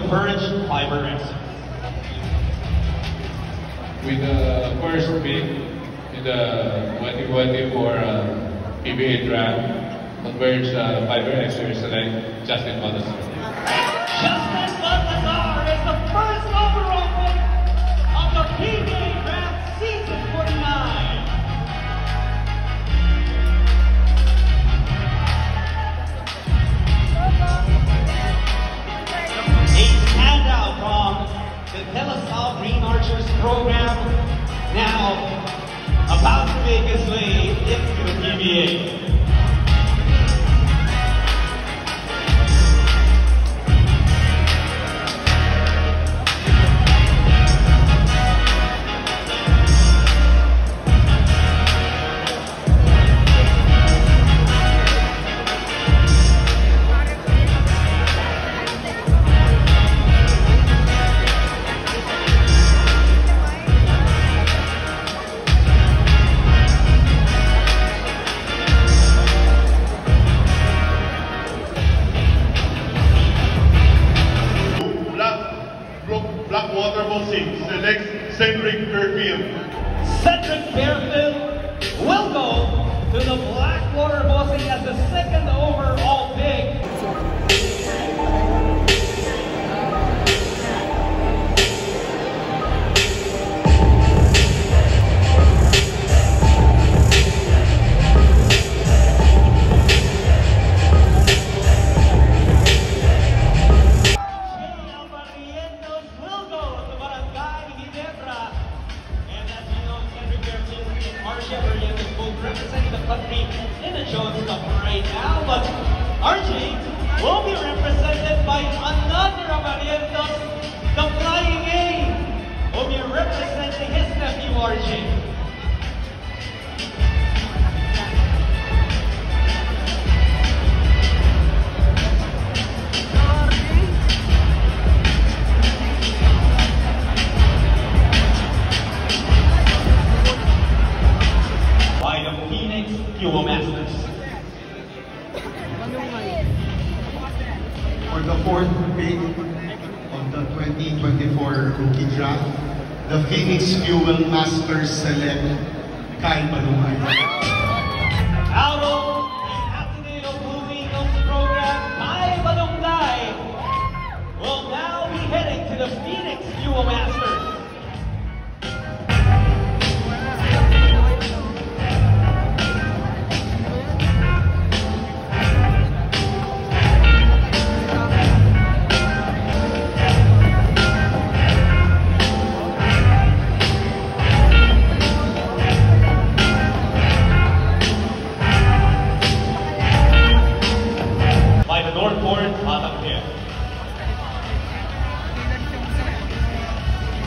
Courage Fiber Wrestling. With the first pick in the 2024 PBA draft, Converge Fiber Wrestling select Justin Balthazar. Justin Balthazar is the first overall pick of the PBA draft season 49. The Telesal Green Archers program, now about to make its way into the PBA. Blackwater Boxing selects Cedric Fairfield. Cedric Fairfield will go to the Blackwater Boxing as the second overall pick. Representing the country in the Jones Cup right now, but RJ will be represented by another Abarientos, the Flying A, will be representing his nephew RJ. For the fourth pick of the 2024 rookie draft, the Phoenix Fuel Masters select Kyle Balungay. Out of the Ateneo Blue Eagles program, Kyle Balungay will now be heading to the Phoenix Fuel Masters.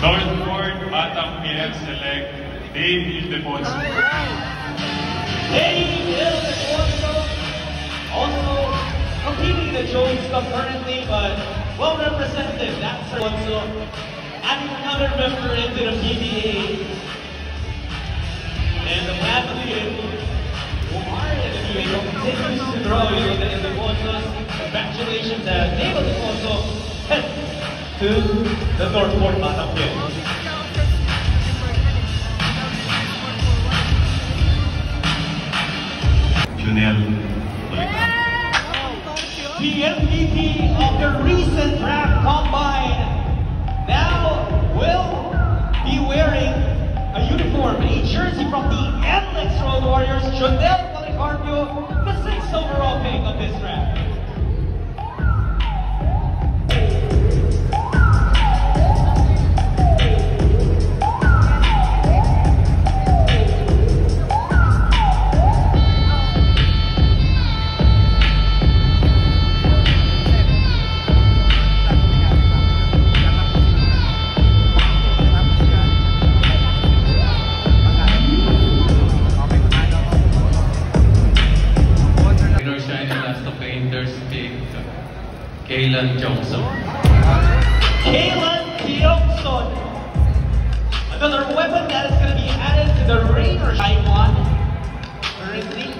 Northport Batam PF select Dave Ildefonso. Dave Ildefonso also competing in the Jones Cup currently, but well represented. That's also adding another member into the PBA. And the family who are in the PBA continues to grow. You know, the Ildefonsos. Congratulations, Dave Ildefonso. To the Northport Batam PF. The MVP of the recent draft combine now will be wearing a uniform, a jersey from the NLEX Road Warriors, Jodel Policarpio, the 6th overall pick of this draft. Kaylan Johnson. Kaylan Johnson. Another weapon that is going to be added to the Raiders Taiwan currently.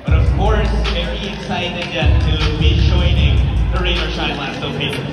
But of course, very excited to be joining the the Rain or Shine last occasion.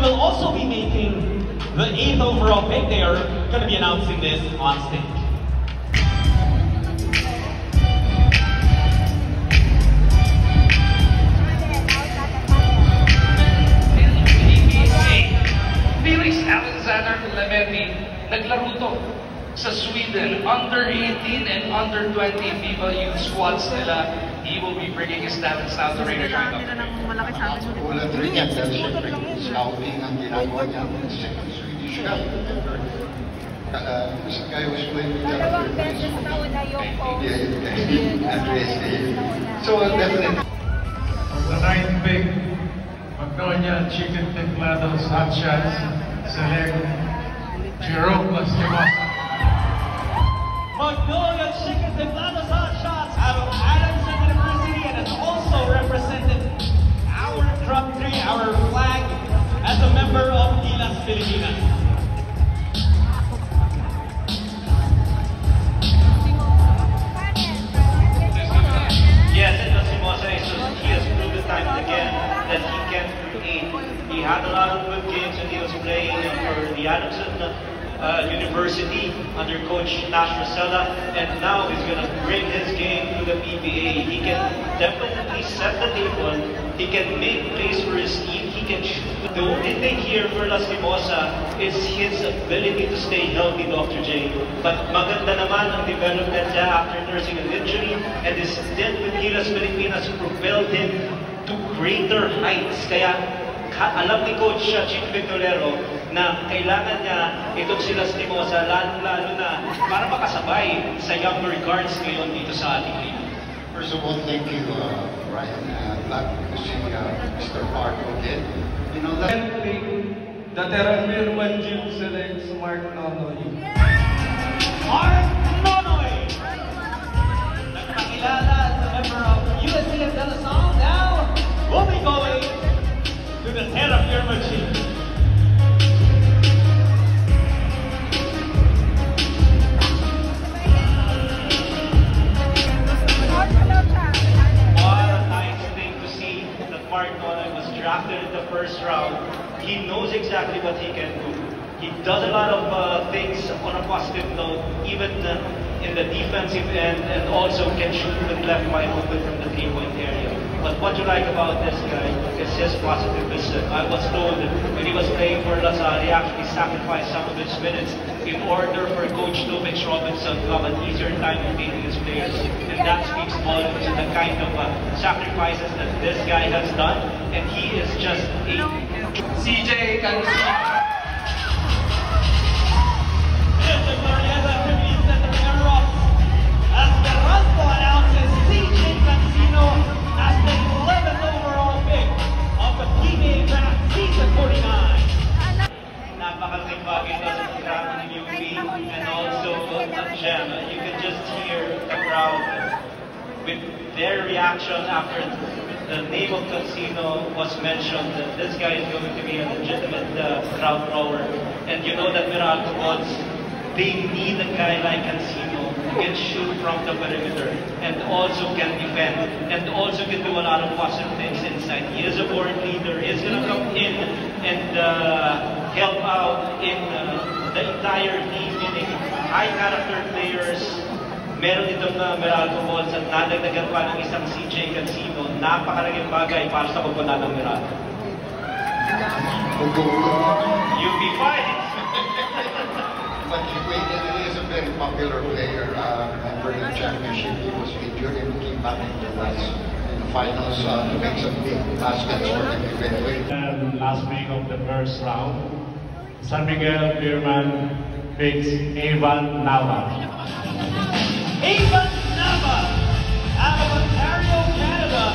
Will also be making the 8th overall pick. They are going to be announcing this on stage. Felix Alexander Lemetti, naglaro to sa Sweden, under 18 and under 20 FIBA youth squads nila. He will be bringing his talents now to Rain or Shine. Ulat rin yan dahil siyempre scouting ang ginagawa niya ng second Swedish guy. This guy was playing with Dalawang beses na una yung So definitely. The 9th pick, Magnolia Chicken Teclados Hot Shots select Jerome Lastimosa. Magnolia Chicken Teclados Hot Shots out of Adams University, and has also represented our drum tree, our flag, as a member of Gilas Pilipinas. Yes, and Lastimosa, he has proven time and again that he can create. He had a lot of good games when he was playing for the Adamson University under Coach Nash Rosella, and now he's going to bring his game to the PBA. He can definitely set the table. He can make plays for his team. He can shoot. The only thing here for Lastimosa is his ability to stay healthy, Dr. J. But maganda naman ang development niya after nursing an injury, and his stint with Gilas Pilipinas propelled him to greater heights. Kaya alam ni Coach Chief Victorero na kailangan niya itong si Lastimosa lalo na para makasabay sa younger guards ngayon dito sa ating league. First of all, thank you, Ryan. Glad to see Mr. Parko again. You know that. Dateramir Manjil selects Mark Nonoy. Mark Nonoy! Nagpakilala as a member of USCF De La Salle. Now, we'll be going to the Dateramir Manjil. Mark Nonoy was drafted in the first round. He knows exactly what he can do. He does a lot of things on a positive note, even in the defensive end, and also can shoot with left wide open from the three-point area. But what you like about this guy is his positivism. I was told when he was playing for La Salle, he actually sacrificed some of his minutes in order for Coach Tobix Robinson to have an easier time beating his players. And that speaks volumes to the kind of sacrifices that this guy has done. And he is just a CJ Cancino. Esperanto announces CJ Cancino as the 11th overall pick of the PBA Draft Season 49. Napakalaking bagay ito sa programa ng UP and also the gem. You can just hear the crowd with their reaction after the name of Cancino was mentioned. That this guy is going to be a legitimate crowd drawer. And you know that Meralco Gods, they need a guy like Cancino who can shoot from the perimeter and also can defend and also can do a lot of positive things inside. He is a born leader. He is going to come in and help out in the entire team, meaning high character players. Meron itong Meralco Gods at nadagdagan pa ng isang CJ Cancino. Napakalaking bagay para sa pagpunta ng Meralco. UP fights! But he is a very popular player. Remember the championship, he was injured and came back in the finals to make some big baskets for them eventually. Last week of the first round, San Miguel Beerman picks Evan Nava. Evan Nava out of Ontario, Canada.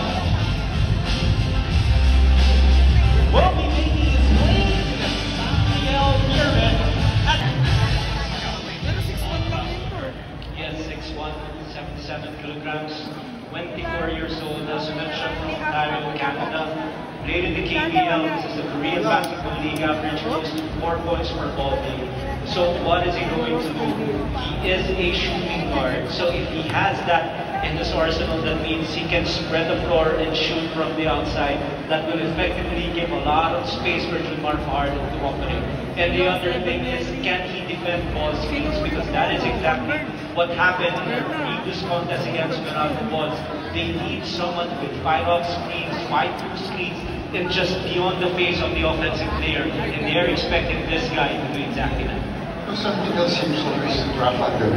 played in the KBL. This is the Korean Basketball League, average close to 4 points per ball game. So what is he going to do? He is a shooting guard. So if he has that in his arsenal, that means he can spread the floor and shoot from the outside. That will effectively give a lot of space for Junmar Fajardo to operate. And the other thing is, can he defend ball screens? Because that is exactly what happened in the previous contest against Meralco Balls. They need someone with 5-off screens, 5-2 screens, and just beyond the face of the offensive player. And they're expecting this guy to do exactly that. Something else seems always to drop under